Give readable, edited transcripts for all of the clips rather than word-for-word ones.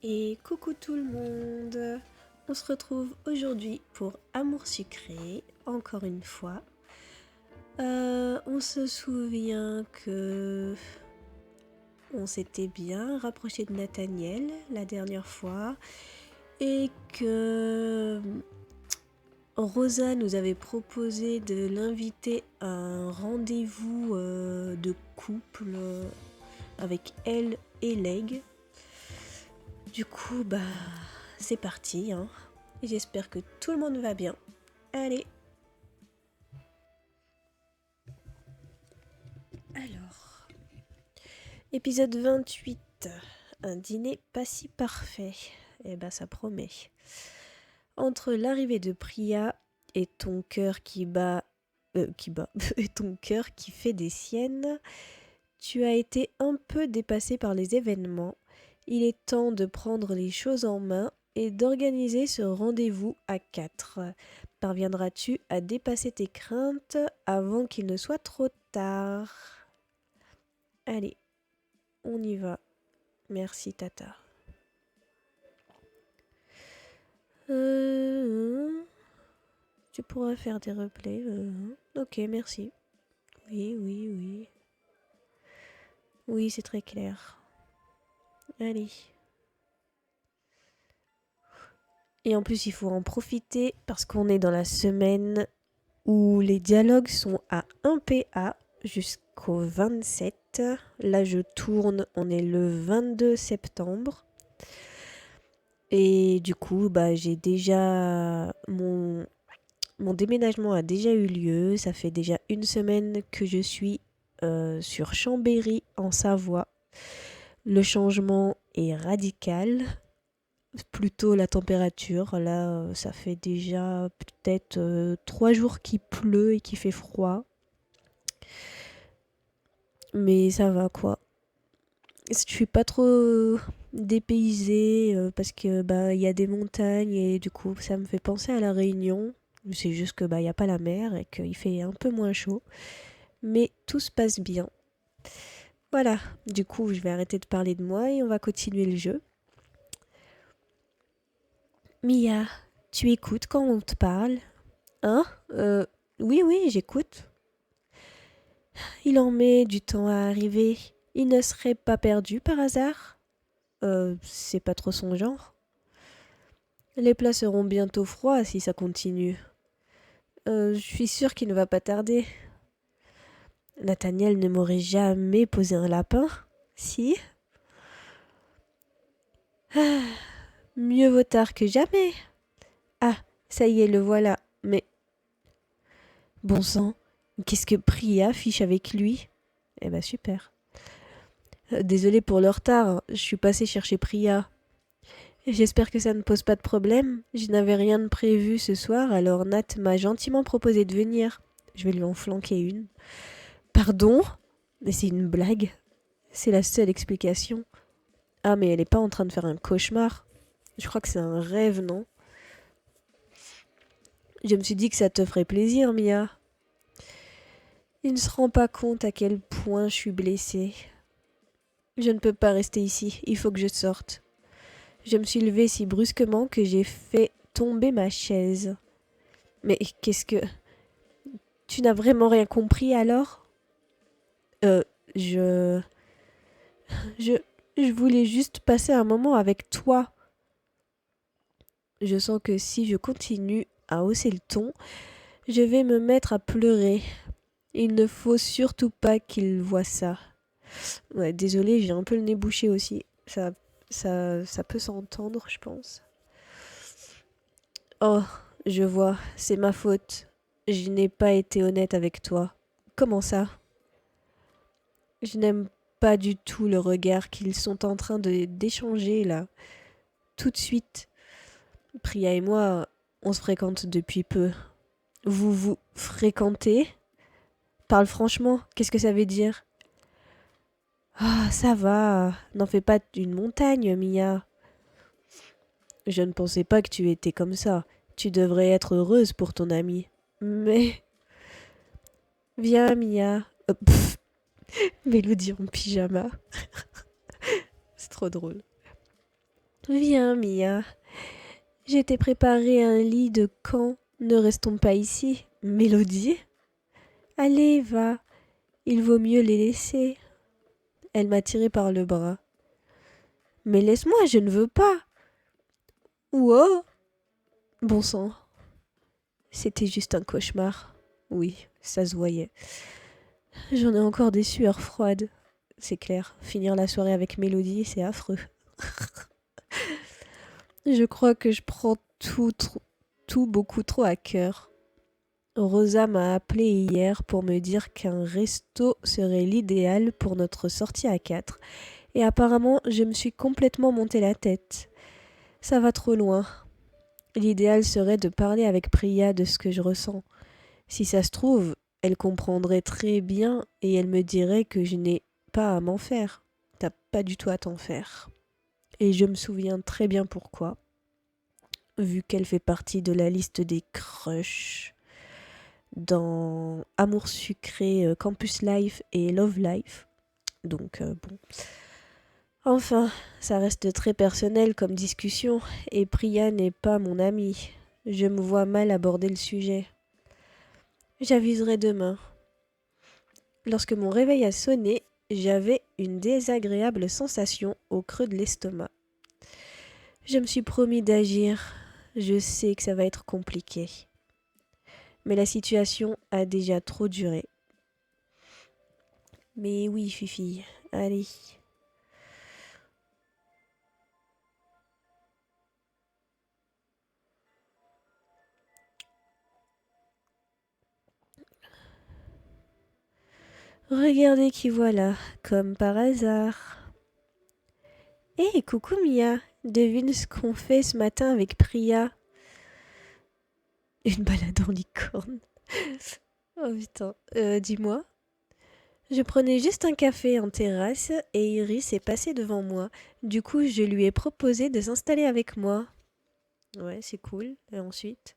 Et coucou tout le monde. On se retrouve aujourd'hui pour Amour sucré, encore une fois. On se souvient que on s'était bien rapproché de Nathaniel la dernière fois et que Rosa nous avait proposé de l'inviter à un rendez-vous de couple avec elle et Leg. Du coup, c'est parti, hein. J'espère que tout le monde va bien. Allez. Alors, épisode 28. Un dîner pas si parfait. Ça promet. Entre l'arrivée de Priya et ton cœur qui bat... et ton cœur qui fait des siennes, tu as été un peu dépassé par les événements. Il est temps de prendre les choses en main et d'organiser ce rendez-vous à 4. Parviendras-tu à dépasser tes craintes avant qu'il ne soit trop tard? Allez, on y va. Merci Tata. Tu pourras faire des replays. Ok, merci. Oui. Oui, c'est très clair. Allez. Et en plus, il faut en profiter parce qu'on est dans la semaine où les dialogues sont à 1 PA jusqu'au 27. Là, je tourne, on est le 22 septembre. Et du coup, j'ai déjà... Mon déménagement a déjà eu lieu. Ça fait déjà une semaine que je suis sur Chambéry, en Savoie. Le changement est radical. Plutôt la température. Là, ça fait déjà peut-être 3 jours qu'il pleut et qu'il fait froid. Mais ça va quoi. Je suis pas trop dépaysée parce que il y a des montagnes et du coup ça me fait penser à la Réunion. C'est juste que y a pas la mer et qu'il fait un peu moins chaud. Mais tout se passe bien. Voilà, du coup je vais arrêter de parler de moi et on va continuer le jeu. Mia, tu écoutes quand on te parle? Hein? Oui, j'écoute. Il en met du temps à arriver. Il ne serait pas perdu par hasard? C'est pas trop son genre. Les plats seront bientôt froids si ça continue. Je suis sûre qu'il ne va pas tarder. Nathaniel ne m'aurait jamais posé un lapin? Si? Ah, mieux vaut tard que jamais. Ah, ça y est, le voilà. Mais, bon sang, qu'est-ce que Priya fiche avec lui? Super. Désolée pour le retard, je suis passée chercher Priya. J'espère que ça ne pose pas de problème. Je n'avais rien de prévu ce soir, alors Nat m'a gentiment proposé de venir. Je vais lui en flanquer une. Pardon? Mais c'est une blague. C'est la seule explication. Ah, mais elle est pas en train de faire un cauchemar. Je crois que c'est un rêve, non? Je me suis dit que ça te ferait plaisir, Mia. Il ne se rend pas compte à quel point je suis blessée. Je ne peux pas rester ici, il faut que je sorte. Je me suis levée si brusquement que j'ai fait tomber ma chaise. Mais qu'est-ce que... Tu n'as vraiment rien compris alors? Euh, je... Je... Je voulais juste passer un moment avec toi. Je sens que si je continue à hausser le ton, je vais me mettre à pleurer. Il ne faut surtout pas qu'il voie ça. Ouais, désolée, j'ai un peu le nez bouché aussi. Ça peut s'entendre, je pense. Oh, je vois, c'est ma faute. Je n'ai pas été honnête avec toi. Comment ça? Je n'aime pas du tout le regard qu'ils sont en train d'échanger là. Tout de suite. Priya et moi, on se fréquente depuis peu. Vous vous fréquentez? Parle franchement, qu'est-ce que ça veut dire? Ah, ça va, n'en fais pas une montagne, Mia. Je ne pensais pas que tu étais comme ça. Tu devrais être heureuse pour ton ami. Mais... Viens, Mia. Mélodie en pyjama. C'est trop drôle. Viens, Mia. J'ai t'ai préparé un lit de camp. Ne restons pas ici. Mélodie? Allez, va. Il vaut mieux les laisser. Elle m'a tiré par le bras. Mais laisse-moi, je ne veux pas. Wow! Bon sang. C'était juste un cauchemar. Oui, ça se voyait. J'en ai encore des sueurs froides. C'est clair, finir la soirée avec Mélodie, c'est affreux. Je crois que je prends tout beaucoup trop à cœur. Rosa m'a appelé hier pour me dire qu'un resto serait l'idéal pour notre sortie à quatre. Et apparemment, je me suis complètement monté la tête. Ça va trop loin. L'idéal serait de parler avec Priya de ce que je ressens. Si ça se trouve, elle comprendrait très bien et elle me dirait que je n'ai pas à m'en faire. T'as pas du tout à t'en faire. Et je me souviens très bien pourquoi, vu qu'elle fait partie de la liste des crushs dans Amour sucré, Campus Life et Love Life. Donc bon. Enfin, ça reste très personnel comme discussion et Priya n'est pas mon amie. Je me vois mal aborder le sujet. J'aviserai demain. Lorsque mon réveil a sonné, j'avais une désagréable sensation au creux de l'estomac. Je me suis promis d'agir. Je sais que ça va être compliqué. Mais la situation a déjà trop duré. Mais oui, Fifi, allez. Regardez qui voilà, comme par hasard. Hé, coucou Mia, devine ce qu'on fait ce matin avec Priya. Une balade en licorne. Oh putain, dis-moi. Je prenais juste un café en terrasse et Iris est passée devant moi. Du coup, je lui ai proposé de s'installer avec moi. Ouais, c'est cool. Et ensuite?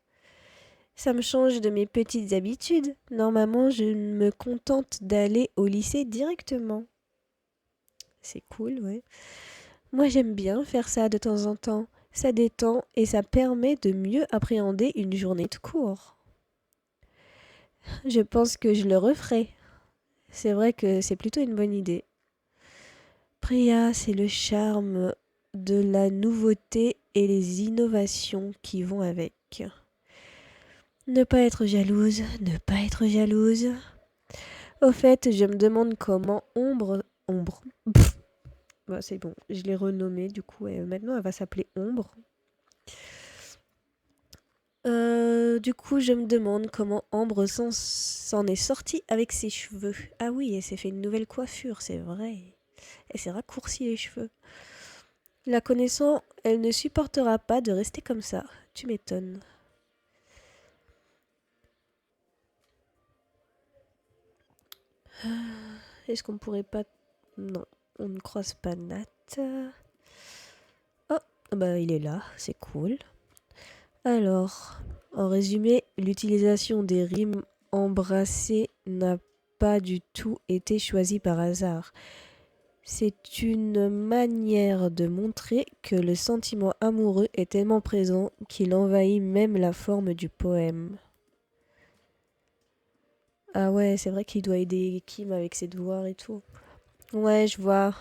Ça me change de mes petites habitudes. Normalement, je me contente d'aller au lycée directement. C'est cool, ouais. Moi, j'aime bien faire ça de temps en temps. Ça détend et ça permet de mieux appréhender une journée de cours. Je pense que je le referai. C'est vrai que c'est plutôt une bonne idée. Priya, c'est le charme de la nouveauté et les innovations qui vont avec. Ne pas être jalouse, ne pas être jalouse. Au fait, je me demande comment Ombre. Pff, bah, c'est bon, je l'ai renommée du coup. Et maintenant, elle va s'appeler Ombre. Du coup, je me demande comment Ambre s'en est sortie avec ses cheveux. Ah oui, elle s'est fait une nouvelle coiffure, c'est vrai. Elle s'est raccourci les cheveux. La connaissant, elle ne supportera pas de rester comme ça. Tu m'étonnes. Est-ce qu'on pourrait pas... Non, on ne croise pas Nat. Oh, bah il est là, c'est cool. Alors, en résumé, l'utilisation des rimes embrassées n'a pas du tout été choisie par hasard. C'est une manière de montrer que le sentiment amoureux est tellement présent qu'il envahit même la forme du poème. Ah ouais, c'est vrai qu'il doit aider Kim avec ses devoirs et tout. Ouais, je vois.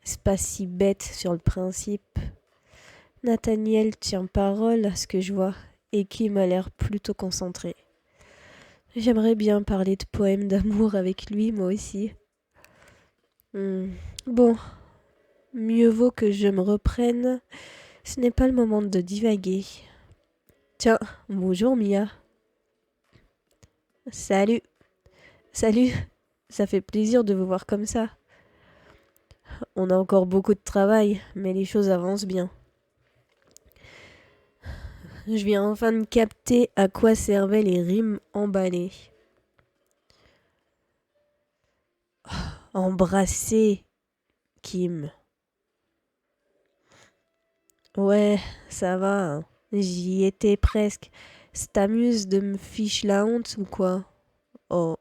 C'est pas si bête sur le principe. Nathaniel tient parole à ce que je vois, et Kim a l'air plutôt concentré. J'aimerais bien parler de poèmes d'amour avec lui, moi aussi. Hmm. Bon, mieux vaut que je me reprenne. Ce n'est pas le moment de divaguer. Tiens, bonjour Mia. Salut. Salut. Ça fait plaisir de vous voir comme ça. On a encore beaucoup de travail, mais les choses avancent bien. Je viens enfin de capter à quoi servaient les rimes emballées. Embrasser, Kim. Ouais, ça va, hein. J'y étais presque. Ça t'amuse de me fiche la honte ou quoi? Oh,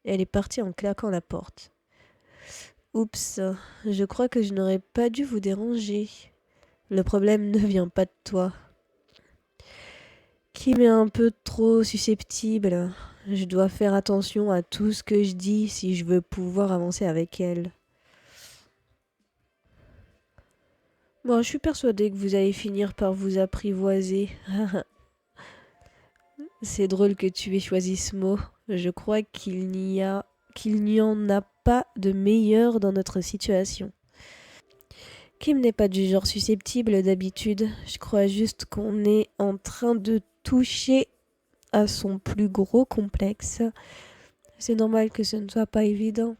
elle est partie en claquant la porte. Oups, je crois que je n'aurais pas dû vous déranger. Le problème ne vient pas de toi. Kim est un peu trop susceptible. Je dois faire attention à tout ce que je dis si je veux pouvoir avancer avec elle. Bon, je suis persuadée que vous allez finir par vous apprivoiser. C'est drôle que tu aies choisi ce mot. Je crois qu'il n'y en a pas de meilleur dans notre situation. Kim n'est pas du genre susceptible d'habitude. Je crois juste qu'on est en train de toucher à son plus gros complexe. C'est normal que ce ne soit pas évident.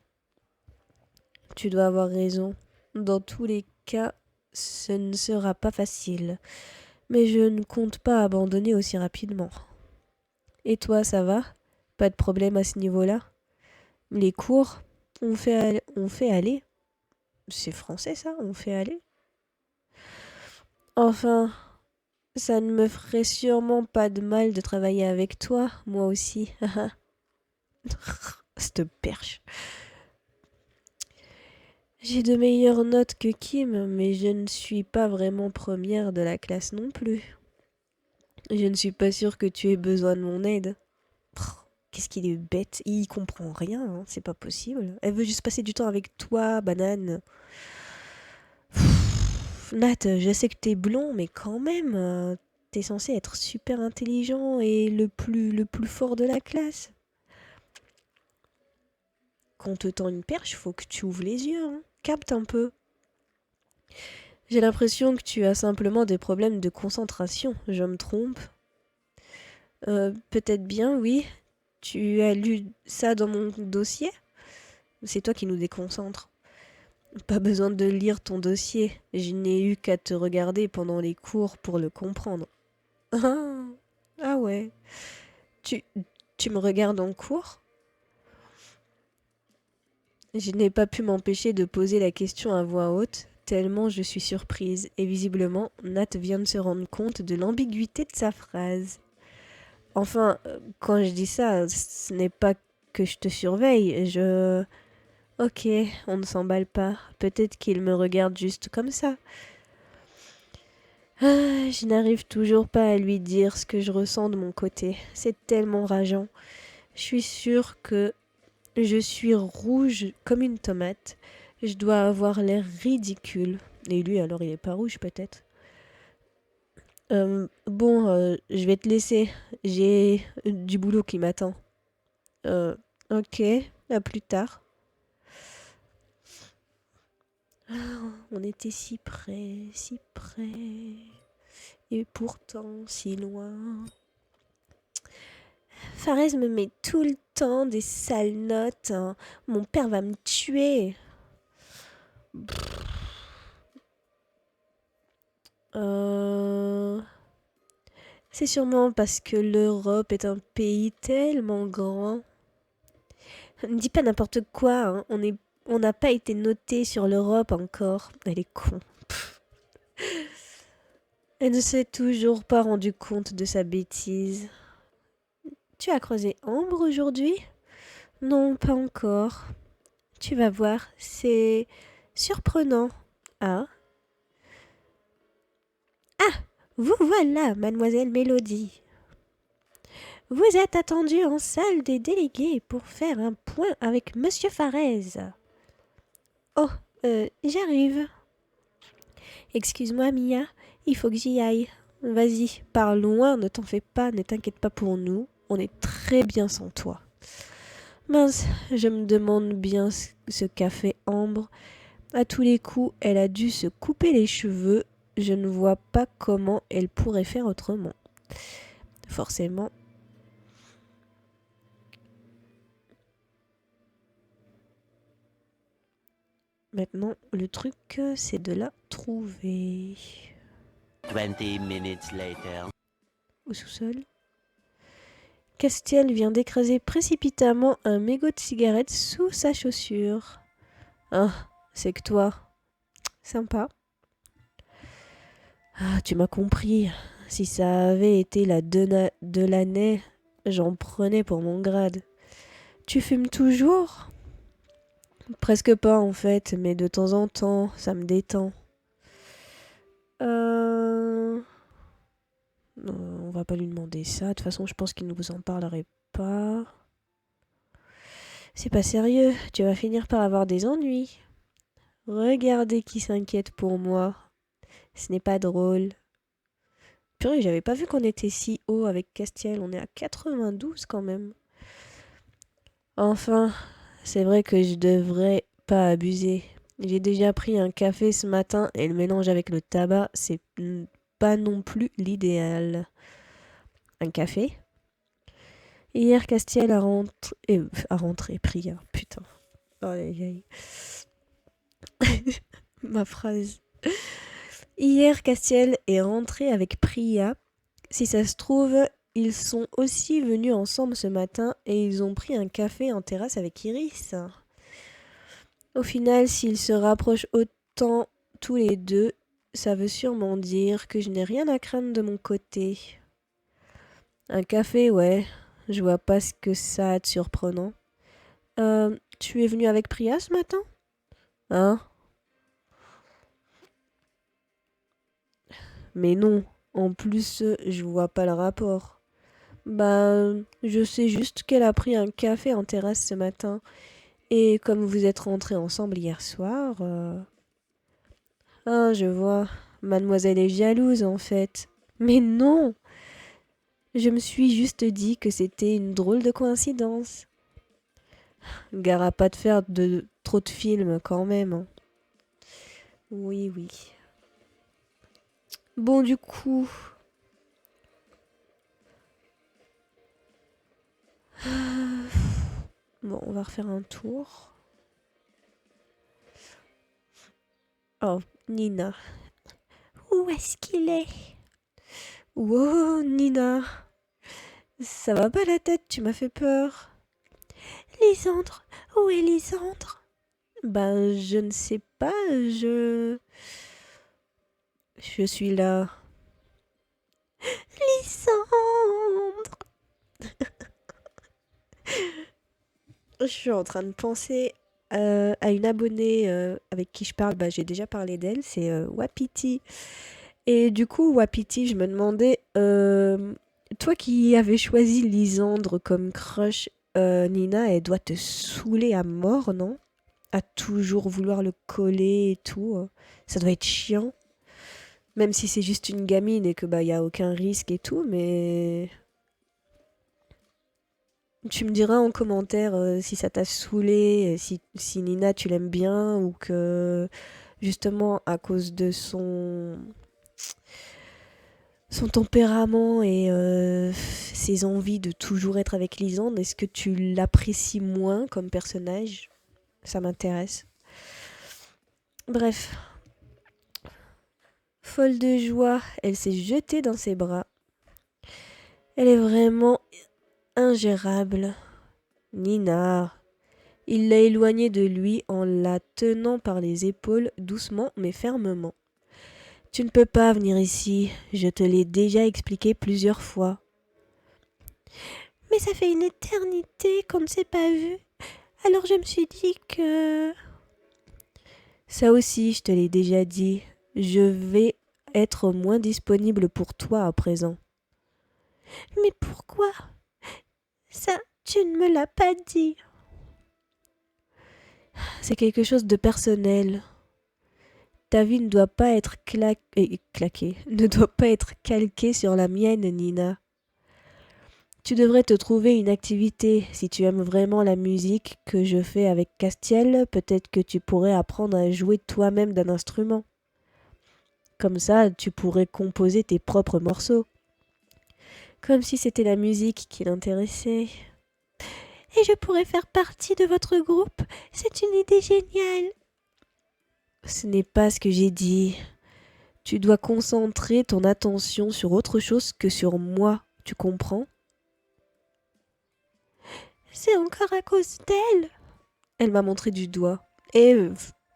Tu dois avoir raison. Dans tous les cas, ce ne sera pas facile. Mais je ne compte pas abandonner aussi rapidement. Et toi, ça va? Pas de problème à ce niveau-là? Les cours, on fait aller. C'est français ça, on fait aller. Enfin, ça ne me ferait sûrement pas de mal de travailler avec toi, moi aussi. Cette perche. J'ai de meilleures notes que Kim, mais je ne suis pas vraiment première de la classe non plus. Je ne suis pas sûre que tu aies besoin de mon aide. Qu'est-ce qu'il est bête, il comprend rien, hein, c'est pas possible. Elle veut juste passer du temps avec toi, banane. Nat, je sais que t'es blond, mais quand même, t'es censé être super intelligent et le plus fort de la classe. Quand on te tend une perche, faut que tu ouvres les yeux, hein. Capte un peu. J'ai l'impression que tu as simplement des problèmes de concentration, je me trompe? Peut-être bien, oui. Tu as lu ça dans mon dossier? C'est toi qui nous déconcentres. Pas besoin de lire ton dossier. Je n'ai eu qu'à te regarder pendant les cours pour le comprendre. Ah, ah ouais. Tu, tu me regardes en cours? Je n'ai pas pu m'empêcher de poser la question à voix haute, tellement je suis surprise. Et visiblement, Nat vient de se rendre compte de l'ambiguïté de sa phrase. Enfin, quand je dis ça, ce n'est pas que je te surveille, je... Ok, on ne s'emballe pas. Peut-être qu'il me regarde juste comme ça. Ah, je n'arrive toujours pas à lui dire ce que je ressens de mon côté. C'est tellement rageant. Je suis sûre que je suis rouge comme une tomate. Je dois avoir l'air ridicule. Et lui, alors, il est pas rouge, peut-être. Je vais te laisser. J'ai du boulot qui m'attend. Euh, ok, à plus tard. Ah, on était si près, si près. Et pourtant, si loin. Fares me met tout le temps des sales notes, hein. Mon père va me tuer. Euh... C'est sûrement parce que l'Europe est un pays tellement grand. Ne dis pas n'importe quoi, hein. On n'a pas été noté sur l'Europe encore. Elle est con. Elle ne s'est toujours pas rendu compte de sa bêtise. Tu as croisé Ambre aujourd'hui? Non, pas encore. Tu vas voir, c'est surprenant. Ah? Ah! Vous voilà, mademoiselle Mélodie. Vous êtes attendue en salle des délégués pour faire un point avec monsieur Farez. Oh, j'arrive. Excuse-moi, Mia, il faut que j'y aille. Vas-y, pars loin, ne t'en fais pas, ne t'inquiète pas pour nous. On est très bien sans toi. Mince, je me demande bien ce qu'a fait Ambre. À tous les coups, elle a dû se couper les cheveux. Je ne vois pas comment elle pourrait faire autrement. Forcément. Maintenant, le truc, c'est de la trouver. 20 minutes later. Au sous-sol. Castiel vient d'écraser précipitamment un mégot de cigarette sous sa chaussure. Ah, c'est que toi. Sympa. Ah, tu m'as compris. Si ça avait été la de l'année, j'en prenais pour mon grade. Tu fumes toujours? Presque pas en fait, mais de temps en temps, ça me détend. va pas lui demander ça. De toute façon, je pense qu'il ne vous en parlerait pas. C'est pas sérieux, tu vas finir par avoir des ennuis. Regardez qui s'inquiète pour moi. Ce n'est pas drôle. Purée, j'avais pas vu qu'on était si haut avec Castiel. On est à 92 quand même. Enfin, c'est vrai que je devrais pas abuser. J'ai déjà pris un café ce matin et le mélange avec le tabac, c'est pas non plus l'idéal. Un café? Hier, Castiel a rentré, Priya. Putain. Oh, aïe, aïe. Ma phrase. Hier, Castiel est rentré avec Priya. Si ça se trouve, ils sont aussi venus ensemble ce matin et ils ont pris un café en terrasse avec Iris. Au final, s'ils se rapprochent autant tous les deux, ça veut sûrement dire que je n'ai rien à craindre de mon côté. Un café, ouais. Je vois pas ce que ça a de surprenant. Tu es venu avec Priya ce matin? Hein? Mais non. En plus, je vois pas le rapport. Bah, je sais juste qu'elle a pris un café en terrasse ce matin. Et comme vous êtes rentrés ensemble hier soir... Ah, je vois. Mademoiselle est jalouse, en fait. Mais non! Je me suis juste dit que c'était une drôle de coïncidence. Gare à pas de faire trop de films, quand même. Hein. Oui, oui. Bon, du coup... Bon, on va refaire un tour. Oh, Nina. Où est-ce qu'il est? Wow, Nina. Ça va pas la tête, tu m'as fait peur. Lysandre, où est Lysandre? Ben, je ne sais pas, Je suis là. Lysandre! Je suis en train de penser à une abonnée avec qui je parle. Bah, j'ai déjà parlé d'elle, c'est Wapiti. Et du coup, Wapiti, je me demandais, toi qui avais choisi Lysandre comme crush, Nina, elle doit te saouler à mort, non? À toujours vouloir le coller et tout. Ça doit être chiant. Même si c'est juste une gamine et que bah y a aucun risque et tout, mais tu me diras en commentaire si ça t'a saoulé, si Nina tu l'aimes bien ou que justement à cause de son tempérament et ses envies de toujours être avec Lisande, est-ce que tu l'apprécies moins comme personnage? Ça m'intéresse. Bref, folle de joie, elle s'est jetée dans ses bras. Elle est vraiment ingérable. Nina. Il l'a éloignée de lui en la tenant par les épaules doucement mais fermement. Tu ne peux pas venir ici, je te l'ai déjà expliqué plusieurs fois. Mais ça fait une éternité qu'on ne s'est pas vu. Alors je me suis dit que... Ça aussi, je te l'ai déjà dit. Je vais être moins disponible pour toi à présent. Mais pourquoi? Ça, tu ne me l'as pas dit. C'est quelque chose de personnel. Ta vie ne doit pas être claquée, ne doit pas être calquée sur la mienne, Nina. Tu devrais te trouver une activité. Si tu aimes vraiment la musique que je fais avec Castiel, peut-être que tu pourrais apprendre à jouer toi-même d'un instrument. Comme ça, tu pourrais composer tes propres morceaux. Comme si c'était la musique qui l'intéressait. Et je pourrais faire partie de votre groupe. C'est une idée géniale. Ce n'est pas ce que j'ai dit. Tu dois concentrer ton attention sur autre chose que sur moi. Tu comprends? C'est encore à cause d'elle. Elle m'a montré du doigt. Et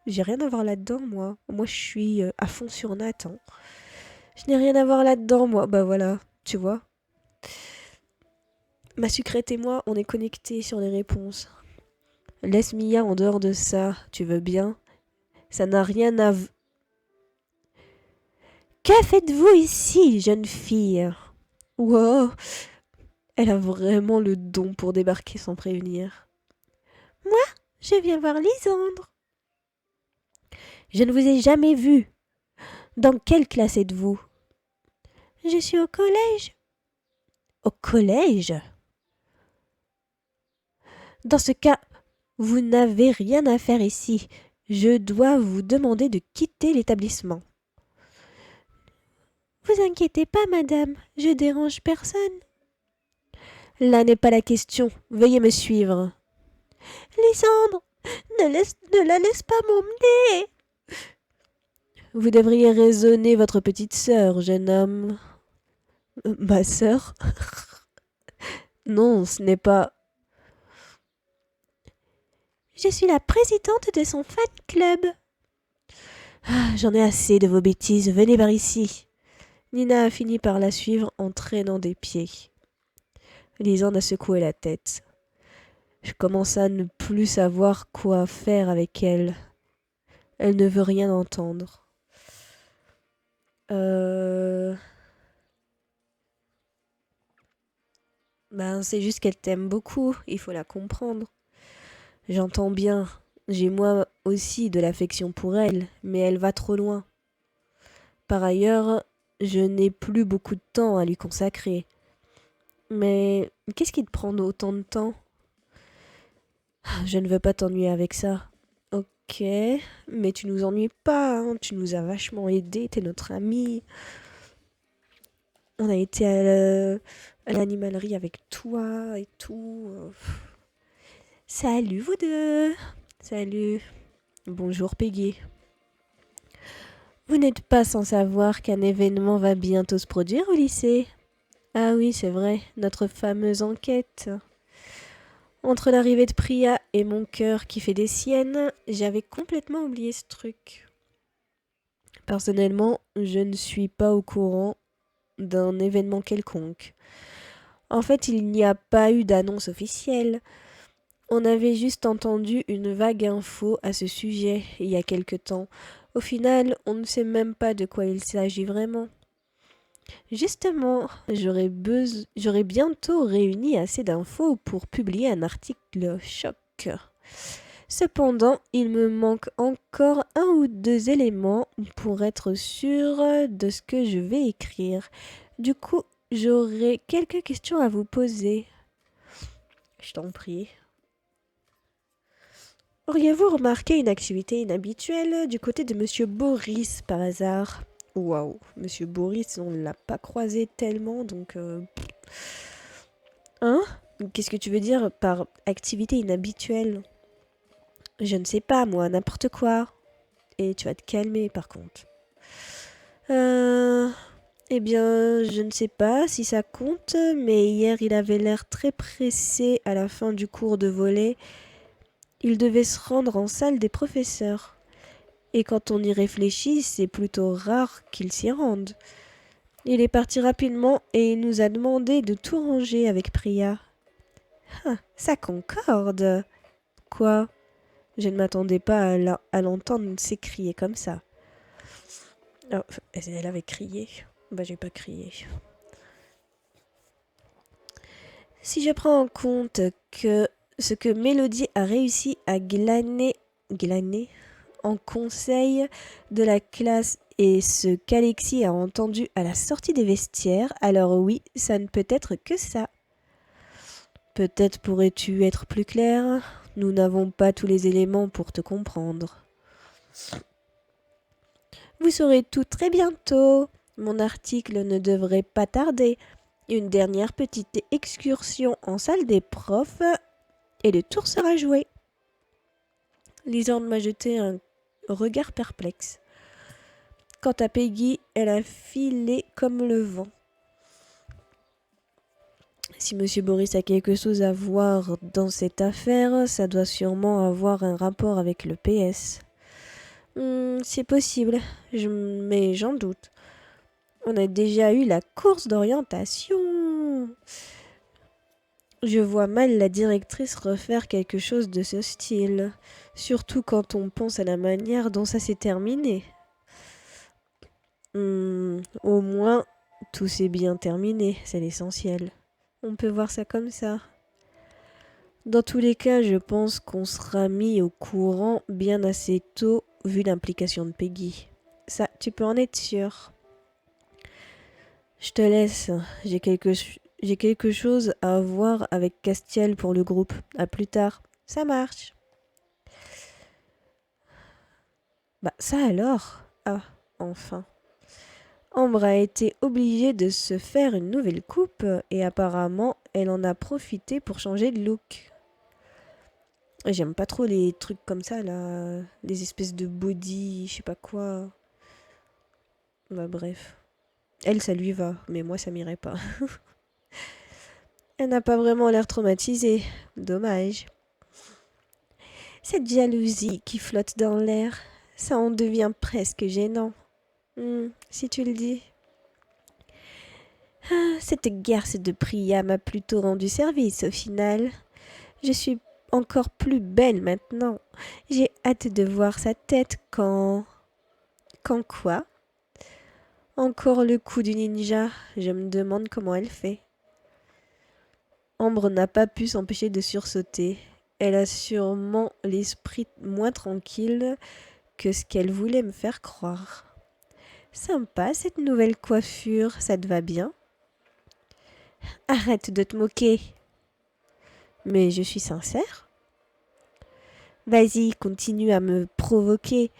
j'ai rien à voir là-dedans, moi. Moi, je suis à fond sur Nathan. Je n'ai rien à voir là-dedans, moi. Bah voilà, tu vois. Ma sucrète et moi, on est connectés sur les réponses. Laisse Mia en dehors de ça, tu veux bien? Ça n'a rien à... Que faites-vous ici, jeune fille? Wow, elle a vraiment le don pour débarquer sans prévenir. Moi, je viens voir Lisandre. Je ne vous ai jamais vu. Dans quelle classe êtes-vous? Je suis au collège. Au collège? Dans ce cas, vous n'avez rien à faire ici. Je dois vous demander de quitter l'établissement. Vous inquiétez pas, madame, je dérange personne. Là n'est pas la question. Veuillez me suivre. Lysandre, ne la laisse pas m'emmener. Vous devriez raisonner votre petite sœur, jeune homme. Ma sœur? Non, ce n'est pas... Je suis la présidente de son fan club. Ah, j'en ai assez de vos bêtises, venez par ici. Nina a fini par la suivre en traînant des pieds. Lisande a secoué la tête. Je commence à ne plus savoir quoi faire avec elle. Elle ne veut rien entendre. Ben, c'est juste qu'elle t'aime beaucoup, il faut la comprendre. J'entends bien, j'ai moi aussi de l'affection pour elle, mais elle va trop loin. Par ailleurs, je n'ai plus beaucoup de temps à lui consacrer. Mais qu'est-ce qui te prend autant de temps? Je ne veux pas t'ennuyer avec ça. Ok, mais tu nous ennuies pas, hein. Tu nous as vachement aidés, t'es notre ami. On a été à l'animalerie avec toi et tout. Salut vous deux. Salut. Bonjour Peggy. Vous n'êtes pas sans savoir qu'un événement va bientôt se produire au lycée? Ah oui, c'est vrai, notre fameuse enquête. Entre l'arrivée de Priya et mon cœur qui fait des siennes, j'avais complètement oublié ce truc. Personnellement, je ne suis pas au courant d'un événement quelconque. En fait, il n'y a pas eu d'annonce officielle. On avait juste entendu une vague info à ce sujet il y a quelque temps. Au final, on ne sait même pas de quoi il s'agit vraiment. Justement, j'aurais bientôt réuni assez d'infos pour publier un article choc. Cependant, il me manque encore un ou deux éléments pour être sûr de ce que je vais écrire. Du coup, j'aurais quelques questions à vous poser. Je t'en prie. Auriez-vous remarqué une activité inhabituelle du côté de Monsieur Boris par hasard? Waouh, Monsieur Boris, on ne l'a pas croisé tellement, donc... Hein? Qu'est-ce que tu veux dire par activité inhabituelle? Je ne sais pas, moi, n'importe quoi. Et tu vas te calmer, par contre. Eh bien, je ne sais pas si ça compte, mais hier, il avait l'air très pressé à la fin du cours de volley. Il devait se rendre en salle des professeurs. Et quand on y réfléchit, c'est plutôt rare qu'il s'y rende. Il est parti rapidement et il nous a demandé de tout ranger avec Priya. Ah, ça concorde. Quoi? Je ne m'attendais pas à l'entendre s'écrier comme ça. Oh, elle avait crié. Bah, j'ai pas crié. Si je prends en compte que ce que Mélodie a réussi à glaner en conseil de la classe et ce qu'Alexis a entendu à la sortie des vestiaires, alors oui, ça ne peut être que ça. Peut-être pourrais-tu être plus clair? Nous n'avons pas tous les éléments pour te comprendre. Vous saurez tout très bientôt. Mon article ne devrait pas tarder. Une dernière petite excursion en salle des profs et le tour sera joué. Lisande m'a jeté un regard perplexe. Quant à Peggy, elle a filé comme le vent. Si Monsieur Boris a quelque chose à voir dans cette affaire, ça doit sûrement avoir un rapport avec le PS. C'est possible, mais j'en doute. On a déjà eu la course d'orientation. Je vois mal la directrice refaire quelque chose de ce style, surtout quand on pense à la manière dont ça s'est terminé. Au moins, tout s'est bien terminé, c'est l'essentiel. On peut voir ça comme ça. Dans tous les cas, je pense qu'on sera mis au courant bien assez tôt vu l'implication de Peggy. Ça, tu peux en être sûr. Je te laisse, j'ai quelque chose à voir avec Castiel pour le groupe. À plus tard. Ça marche. Bah ça alors. Ah, enfin. Ambre a été obligée de se faire une nouvelle coupe et apparemment elle en a profité pour changer de look. J'aime pas trop les trucs comme ça là, des espèces de body, je sais pas quoi. Bah bref. Elle ça lui va, mais moi ça m'irait pas. Elle n'a pas vraiment l'air traumatisée. Dommage. Cette jalousie qui flotte dans l'air, ça en devient presque gênant. Si tu le dis. Ah, cette garce de Priya m'a plutôt rendu service au final. Je suis encore plus belle maintenant. J'ai hâte de voir sa tête quand... Quand quoi? Encore le coup du ninja. Je me demande comment elle fait. Ambre n'a pas pu s'empêcher de sursauter. Elle a sûrement l'esprit moins tranquille que ce qu'elle voulait me faire croire. Sympa cette nouvelle coiffure, ça te va bien? Arrête de te moquer. Mais je suis sincère. Vas-y, continue à me provoquer.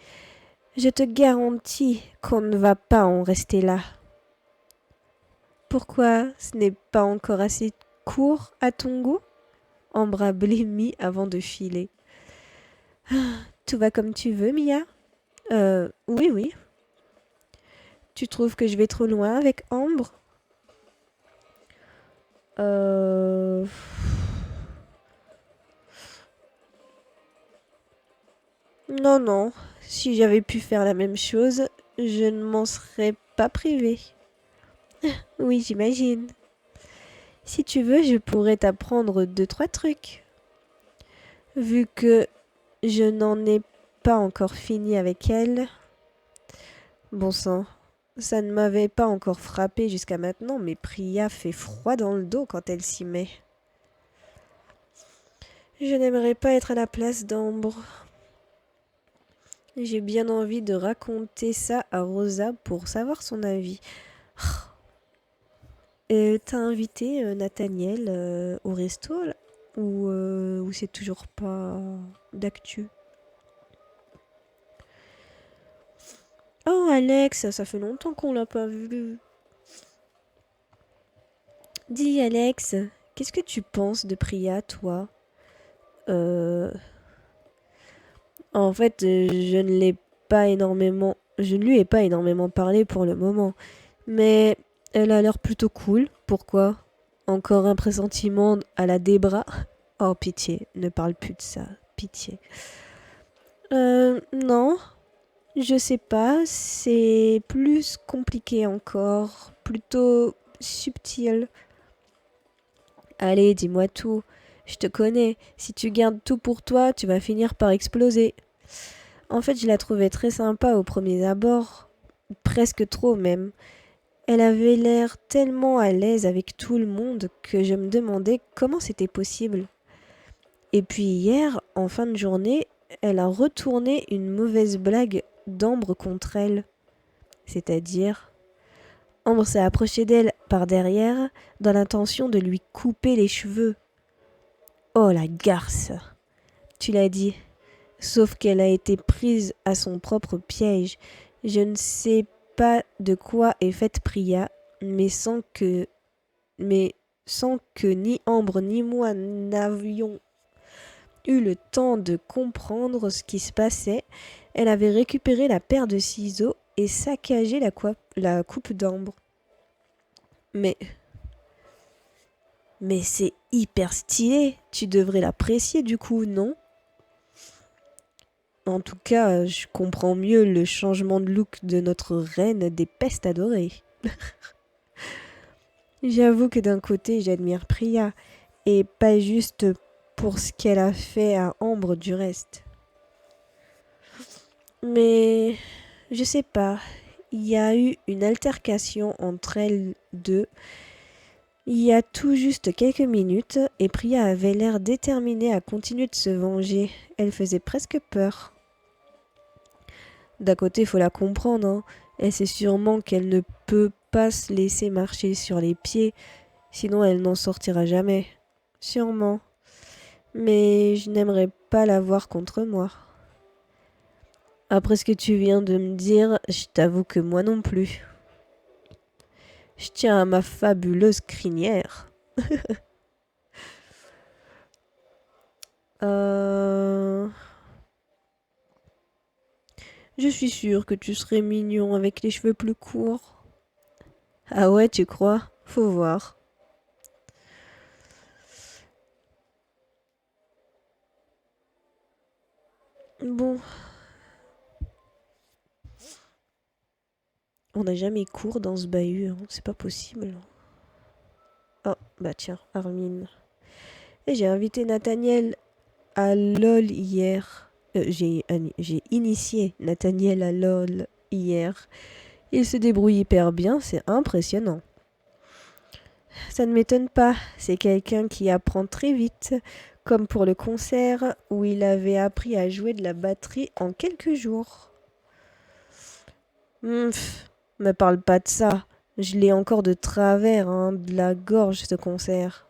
Je te garantis qu'on ne va pas en rester là. Pourquoi ce n'est pas encore assez court à ton goût? Ambre a blêmi avant de filer. Tout va comme tu veux, Mia? Oui, oui. Tu trouves que je vais trop loin avec Ambre? Euh... Non, non. Si j'avais pu faire la même chose, je ne m'en serais pas privée. Oui, j'imagine. Si tu veux, je pourrais t'apprendre 2, 3 trucs. Vu que je n'en ai pas encore fini avec elle. Bon sang, ça ne m'avait pas encore frappé jusqu'à maintenant, mais Priya fait froid dans le dos quand elle s'y met. Je n'aimerais pas être à la place d'Ambre. J'ai bien envie de raconter ça à Rosa pour savoir son avis. T'as invité Nathaniel au resto là ou c'est toujours pas d'actu? Oh Alex, ça fait longtemps qu'on l'a pas vu. Dis Alex, qu'est-ce que tu penses de Priya, toi? Euh, En fait, je ne lui ai pas énormément parlé pour le moment, mais elle a l'air plutôt cool. Pourquoi? Encore un pressentiment à la Debra? Oh pitié, ne parle plus de ça, pitié. Non, je sais pas, c'est plus compliqué encore, plutôt subtil. Allez, dis-moi tout. Je te connais. Si tu gardes tout pour toi, tu vas finir par exploser. En fait, je la trouvais très sympa au premier abord. Presque trop même. Elle avait l'air tellement à l'aise avec tout le monde que je me demandais comment c'était possible. Et puis hier, en fin de journée, elle a retourné une mauvaise blague d'Ambre contre elle. C'est-à-dire, Ambre s'est approchée d'elle par derrière dans l'intention de lui couper les cheveux. Oh la garce! Tu l'as dit. Sauf qu'elle a été prise à son propre piège. Je ne sais pas de quoi est faite Priya, mais sans que ni Ambre ni moi n'avions eu le temps de comprendre ce qui se passait, elle avait récupéré la paire de ciseaux et saccagé la coupe d'Ambre. Mais c'est hyper stylé, tu devrais l'apprécier du coup, non? En tout cas, je comprends mieux le changement de look de notre reine des pestes adorées. J'avoue que d'un côté, j'admire Priya, et pas juste pour ce qu'elle a fait à Ambre du reste. Mais je sais pas, il y a eu une altercation entre elles deux il y a tout juste quelques minutes et Priya avait l'air déterminée à continuer de se venger. Elle faisait presque peur. D'un côté, faut la comprendre, hein. Elle sait sûrement qu'elle ne peut pas se laisser marcher sur les pieds, sinon elle n'en sortira jamais. Sûrement. Mais je n'aimerais pas la voir contre moi. Après ce que tu viens de me dire, je t'avoue que moi non plus. Je tiens à ma fabuleuse crinière. Je suis sûre que tu serais mignon avec les cheveux plus courts. Ah ouais, tu crois? Faut voir. Bon, on n'a jamais cours dans ce bahut, hein. C'est pas possible. Oh, bah tiens, Armin. Et j'ai invité Nathaniel à LOL hier. J'ai initié Nathaniel à LOL hier. Il se débrouille hyper bien, c'est impressionnant. Ça ne m'étonne pas, c'est quelqu'un qui apprend très vite, comme pour le concert où il avait appris à jouer de la batterie en quelques jours. Me parle pas de ça. Je l'ai encore de travers, hein, de la gorge, ce concert.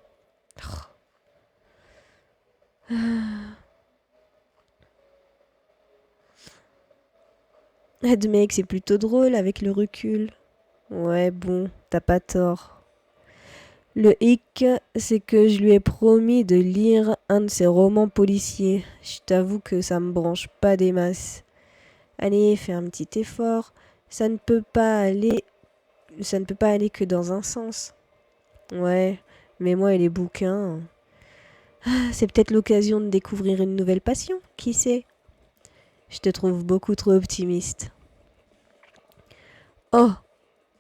Admets que c'est plutôt drôle avec le recul. Ouais, bon, t'as pas tort. Le hic, c'est que je lui ai promis de lire un de ses romans policiers. Je t'avoue que ça me branche pas des masses. Allez, fais un petit effort. Ça ne peut pas aller, ça ne peut pas aller que dans un sens. Ouais, mais moi et les bouquins, c'est peut-être l'occasion de découvrir une nouvelle passion, qui sait? Je te trouve beaucoup trop optimiste. Oh,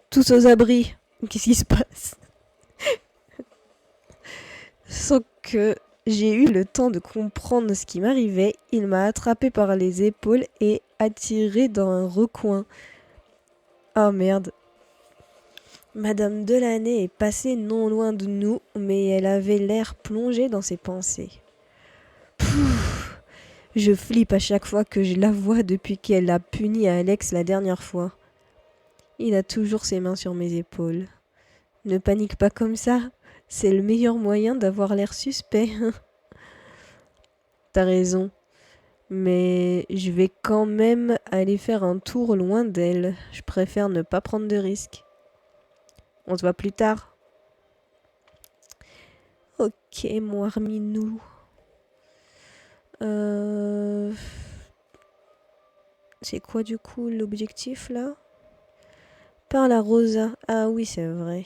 tous aux abris. Qu'est-ce qui se passe? Sans que j'ai eu le temps de comprendre ce qui m'arrivait, il m'a attrapé par les épaules et attiré dans un recoin. Oh merde. Madame Delaney est passée non loin de nous, mais elle avait l'air plongée dans ses pensées. Pouf, je flippe à chaque fois que je la vois depuis qu'elle a puni Alex la dernière fois. Il a toujours ses mains sur mes épaules. Ne panique pas comme ça, c'est le meilleur moyen d'avoir l'air suspect. T'as raison, mais je vais quand même aller faire un tour loin d'elle. Je préfère ne pas prendre de risques. On se voit plus tard. Ok, mon Arminou. C'est quoi du coup l'objectif là? Parle à Rosa. Ah oui, c'est vrai.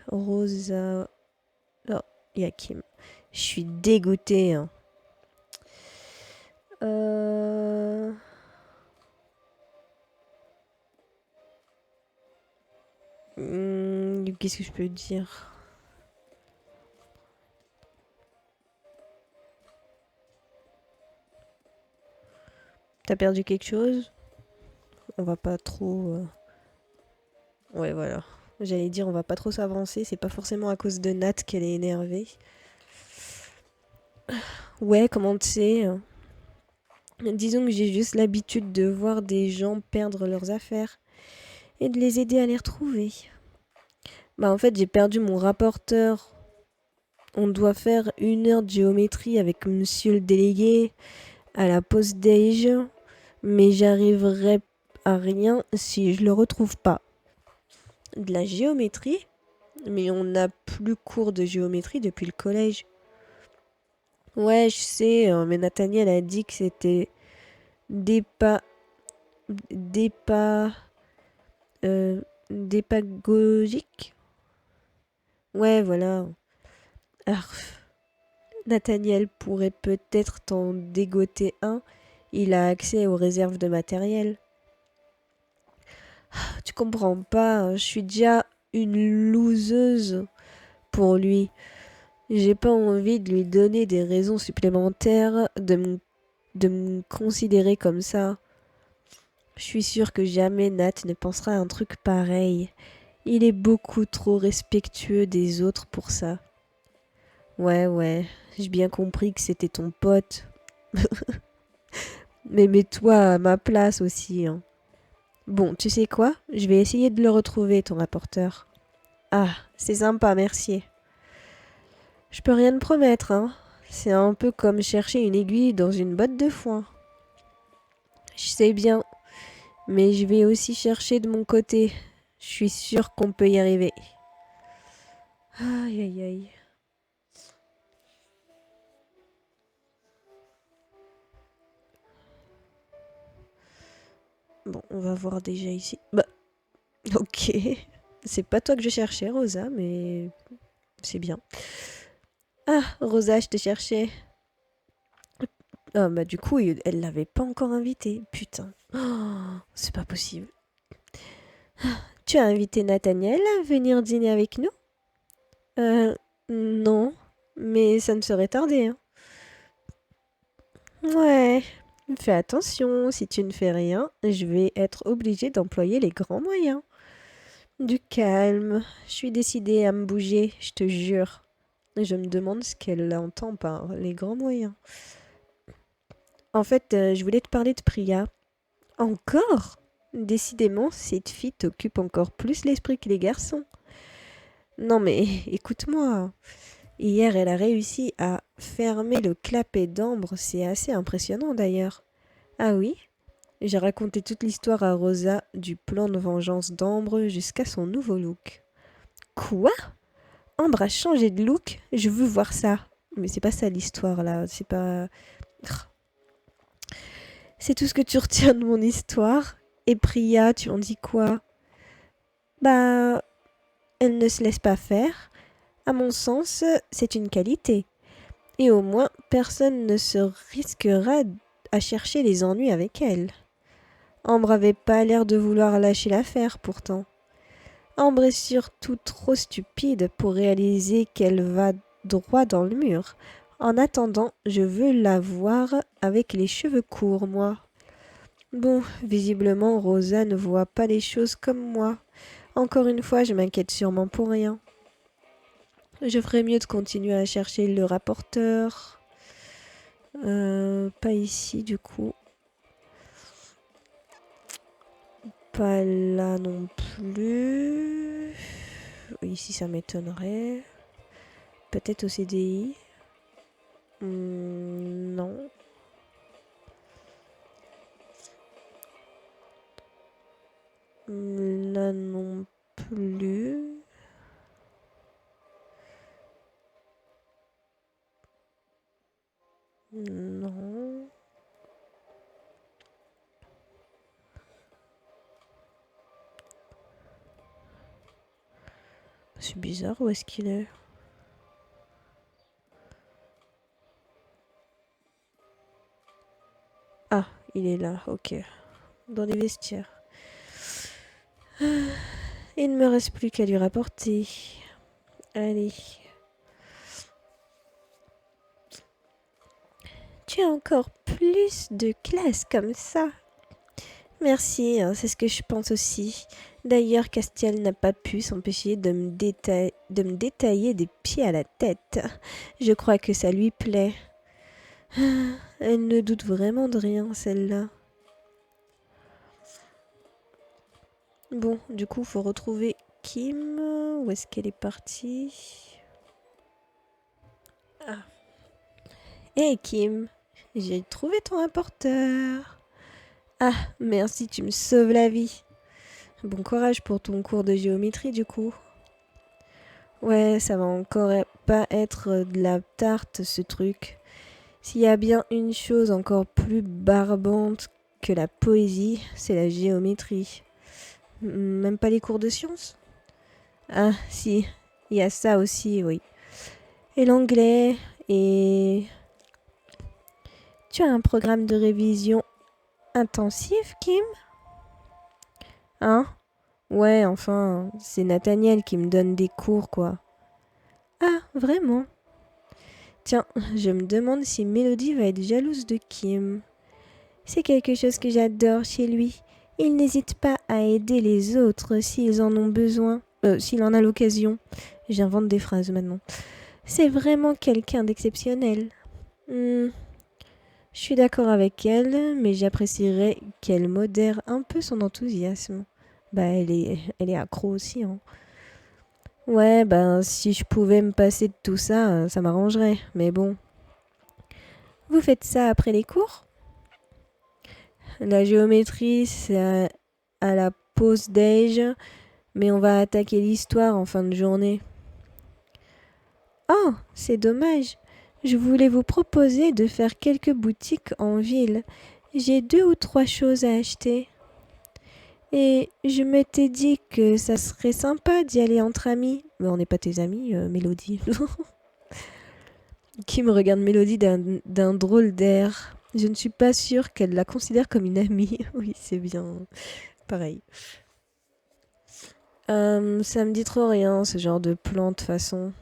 Rosa. Oh, il y a Kim. Je suis dégoûtée, hein. Qu'est-ce que je peux dire? T'as perdu quelque chose? On va pas trop. Ouais, voilà. J'allais dire, on va pas trop s'avancer. C'est pas forcément à cause de Nat qu'elle est énervée. Ouais, comment tu sais? Disons que j'ai juste l'habitude de voir des gens perdre leurs affaires et de les aider à les retrouver. Bah, en fait, j'ai perdu mon rapporteur. On doit faire 1 heure de géométrie avec monsieur le délégué à la pause déj, mais j'arriverai à rien si je le retrouve pas. De la géométrie? Mais on n'a plus cours de géométrie depuis le collège. Ouais, je sais, mais Nathaniel a dit que c'était dépa... dépa... dépagogique. Ouais, voilà. Ah, Nathaniel pourrait peut-être t'en dégoter un. Il a accès aux réserves de matériel. Tu comprends pas, je suis déjà une loseuse pour lui. J'ai pas envie de lui donner des raisons supplémentaires de me considérer comme ça. Je suis sûre que jamais Nat ne pensera à un truc pareil. Il est beaucoup trop respectueux des autres pour ça. Ouais, j'ai bien compris que c'était ton pote. Mais mets-toi à ma place aussi, hein. Bon, tu sais quoi? Je vais essayer de le retrouver, ton rapporteur. Ah, c'est sympa, merci. Je peux rien te promettre, hein. C'est un peu comme chercher une aiguille dans une botte de foin. Je sais bien, mais je vais aussi chercher de mon côté. Je suis sûre qu'on peut y arriver. Aïe aïe aïe. Bon, on va voir déjà ici. Bah, ok. C'est pas toi que je cherchais, Rosa, mais c'est bien. Ah, Rosa, je te cherchais. Ah, bah du coup, elle l'avait pas encore invité. Putain. Oh, c'est pas possible. Tu as invité Nathaniel à venir dîner avec nous? Non. Mais ça ne serait tardé, hein. Ouais. Fais attention, si tu ne fais rien, je vais être obligée d'employer les grands moyens. Du calme. Je suis décidée à me bouger, je te jure. Je me demande ce qu'elle entend par les grands moyens. En fait, je voulais te parler de Priya. Encore? Décidément, cette fille t'occupe encore plus l'esprit que les garçons. Non mais écoute-moi. Hier, elle a réussi à fermer le clapet d'ambre, c'est assez impressionnant d'ailleurs. Ah oui? J'ai raconté toute l'histoire à Rosa du plan de vengeance d'Ambre jusqu'à son nouveau look. Quoi? Ambre a changé de look? Je veux voir ça. Mais c'est pas ça l'histoire là, c'est pas... C'est tout ce que tu retiens de mon histoire. Et Priya, tu en dis quoi? Bah, elle ne se laisse pas faire. À mon sens, c'est une qualité. Et au moins, personne ne se risquera à chercher les ennuis avec elle. Ambre avait pas l'air de vouloir lâcher l'affaire pourtant. Ambre est surtout trop stupide pour réaliser qu'elle va droit dans le mur. En attendant, je veux la voir avec les cheveux courts, moi. Bon, visiblement, Rosa ne voit pas les choses comme moi. Encore une fois, je m'inquiète sûrement pour rien. Je ferais mieux de continuer à chercher le rapporteur. Pas ici, du coup. Pas là non plus. Ici, ça m'étonnerait. Peut-être au CDI. Non. Là non plus. Non. C'est bizarre, où est-ce qu'il est? Ah, il est là, ok. Dans les vestiaires. Il ne me reste plus qu'à lui rapporter. Allez. Tu as encore plus de classe comme ça. Merci, hein, c'est ce que je pense aussi. D'ailleurs, Castiel n'a pas pu s'empêcher de me détailler des pieds à la tête. Je crois que ça lui plaît. Elle ne doute vraiment de rien, celle-là. Bon, du coup, faut retrouver Kim. Où est-ce qu'elle est partie? Ah. Hey Kim, j'ai trouvé ton rapporteur. Ah, merci, tu me sauves la vie. Bon courage pour ton cours de géométrie, du coup. Ouais, ça va encore pas être de la tarte, ce truc. S'il y a bien une chose encore plus barbante que la poésie, c'est la géométrie. Même pas les cours de sciences? Ah, si, il y a ça aussi, oui. Et l'anglais, et... Tu as un programme de révision intensif, Kim? Hein? Ouais, enfin, c'est Nathaniel qui me donne des cours, quoi. Ah, vraiment? Tiens, je me demande si Mélodie va être jalouse de Kim. C'est quelque chose que j'adore chez lui. Il n'hésite pas à aider les autres s'ils en ont besoin, s'il en a l'occasion. J'invente des phrases maintenant. C'est vraiment quelqu'un d'exceptionnel. Je suis d'accord avec elle, mais j'apprécierais qu'elle modère un peu son enthousiasme. Bah, elle est accro aussi, hein. Ouais, ben, si je pouvais me passer de tout ça, ça m'arrangerait. Mais bon. Vous faites ça après les cours? La géométrie, c'est à la pause déj, mais on va attaquer l'histoire en fin de journée. Oh, c'est dommage. Je voulais vous proposer de faire quelques boutiques en ville. J'ai 2 ou 3 choses à acheter. Et je m'étais dit que ça serait sympa d'y aller entre amis. Mais on n'est pas tes amis, Mélodie. Qui me regarde Mélodie d'un drôle d'air. Je ne suis pas sûre qu'elle la considère comme une amie. Oui, c'est bien. Pareil. Ça me dit trop rien, ce genre de plan de façon.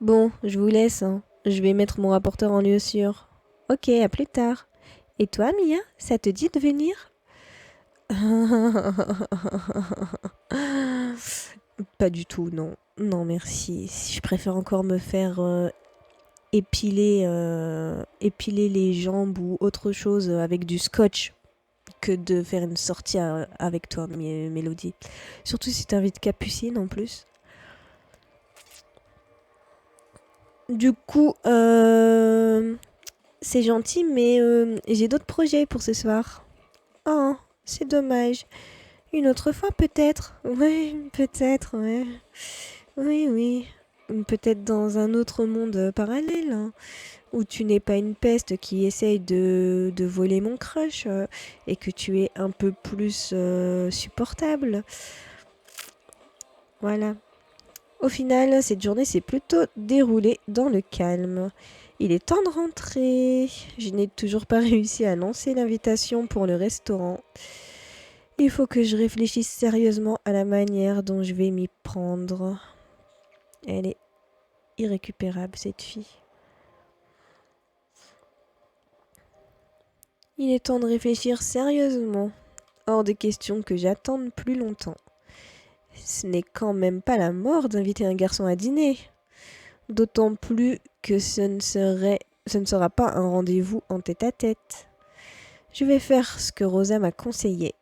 Bon, je vous laisse, hein. Je vais mettre mon rapporteur en lieu sûr. Ok, à plus tard. Et toi, Mia, ça te dit de venir? Pas du tout, non. Non, merci. Je préfère encore me faire épiler les jambes ou autre chose avec du scotch que de faire une sortie avec toi, Mélodie. Surtout si t'invites Capucine en plus. Du coup, c'est gentil, mais j'ai d'autres projets pour ce soir. Oh, c'est dommage. Une autre fois peut-être. Ouais, peut-être, ouais. Oui, oui. Peut-être dans un autre monde parallèle, hein, où tu n'es pas une peste qui essaye de voler mon crush et que tu es un peu plus supportable. Voilà. Au final, cette journée s'est plutôt déroulée dans le calme. Il est temps de rentrer. Je n'ai toujours pas réussi à lancer l'invitation pour le restaurant. Il faut que je réfléchisse sérieusement à la manière dont je vais m'y prendre. Elle est irrécupérable, cette fille. Il est temps de réfléchir sérieusement. Hors de question que j'attende plus longtemps. Ce n'est quand même pas la mort d'inviter un garçon à dîner. D'autant plus que ce ne sera pas un rendez-vous en tête-à-tête. Je vais faire ce que Rosa m'a conseillé.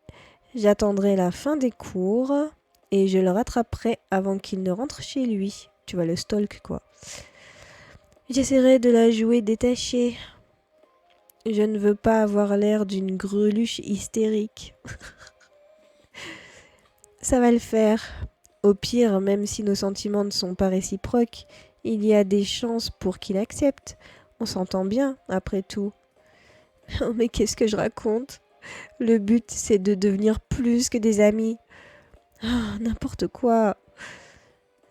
J'attendrai la fin des cours et je le rattraperai avant qu'il ne rentre chez lui. Tu vois, le stalk, quoi. J'essaierai de la jouer détachée. Je ne veux pas avoir l'air d'une greluche hystérique. Ça va le faire. Au pire, même si nos sentiments ne sont pas réciproques, il y a des chances pour qu'il accepte. On s'entend bien, après tout. Oh, mais qu'est-ce que je raconte? Le but, c'est de devenir plus que des amis. Ah, n'importe quoi.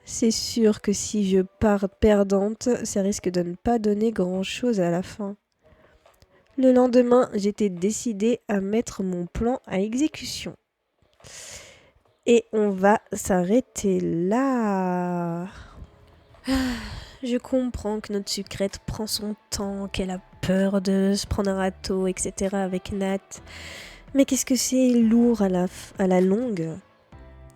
C'est sûr que si je pars perdante, ça risque de ne pas donner grand-chose à la fin. Le lendemain, j'étais décidée à mettre mon plan à exécution. Et on va s'arrêter là. Je comprends que notre sucrète prend son temps, qu'elle a peur de se prendre un râteau, etc. avec Nat. Mais qu'est-ce que c'est lourd à la longue.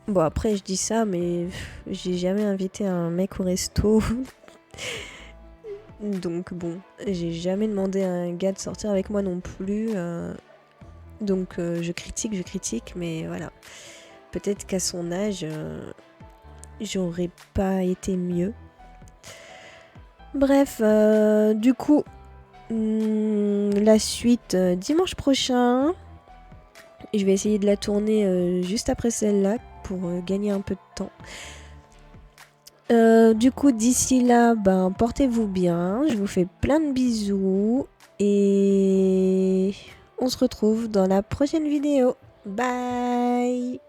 Bon, après, je dis ça, mais j'ai jamais invité un mec au resto. Donc bon, j'ai jamais demandé à un gars de sortir avec moi non plus. Donc je critique, mais voilà. Peut-être qu'à son âge, j'aurais pas été mieux. Bref, du coup, la suite dimanche prochain. Je vais essayer de la tourner juste après celle-là pour gagner un peu de temps. Du coup, d'ici là, portez-vous bien. Je vous fais plein de bisous. Et on se retrouve dans la prochaine vidéo. Bye!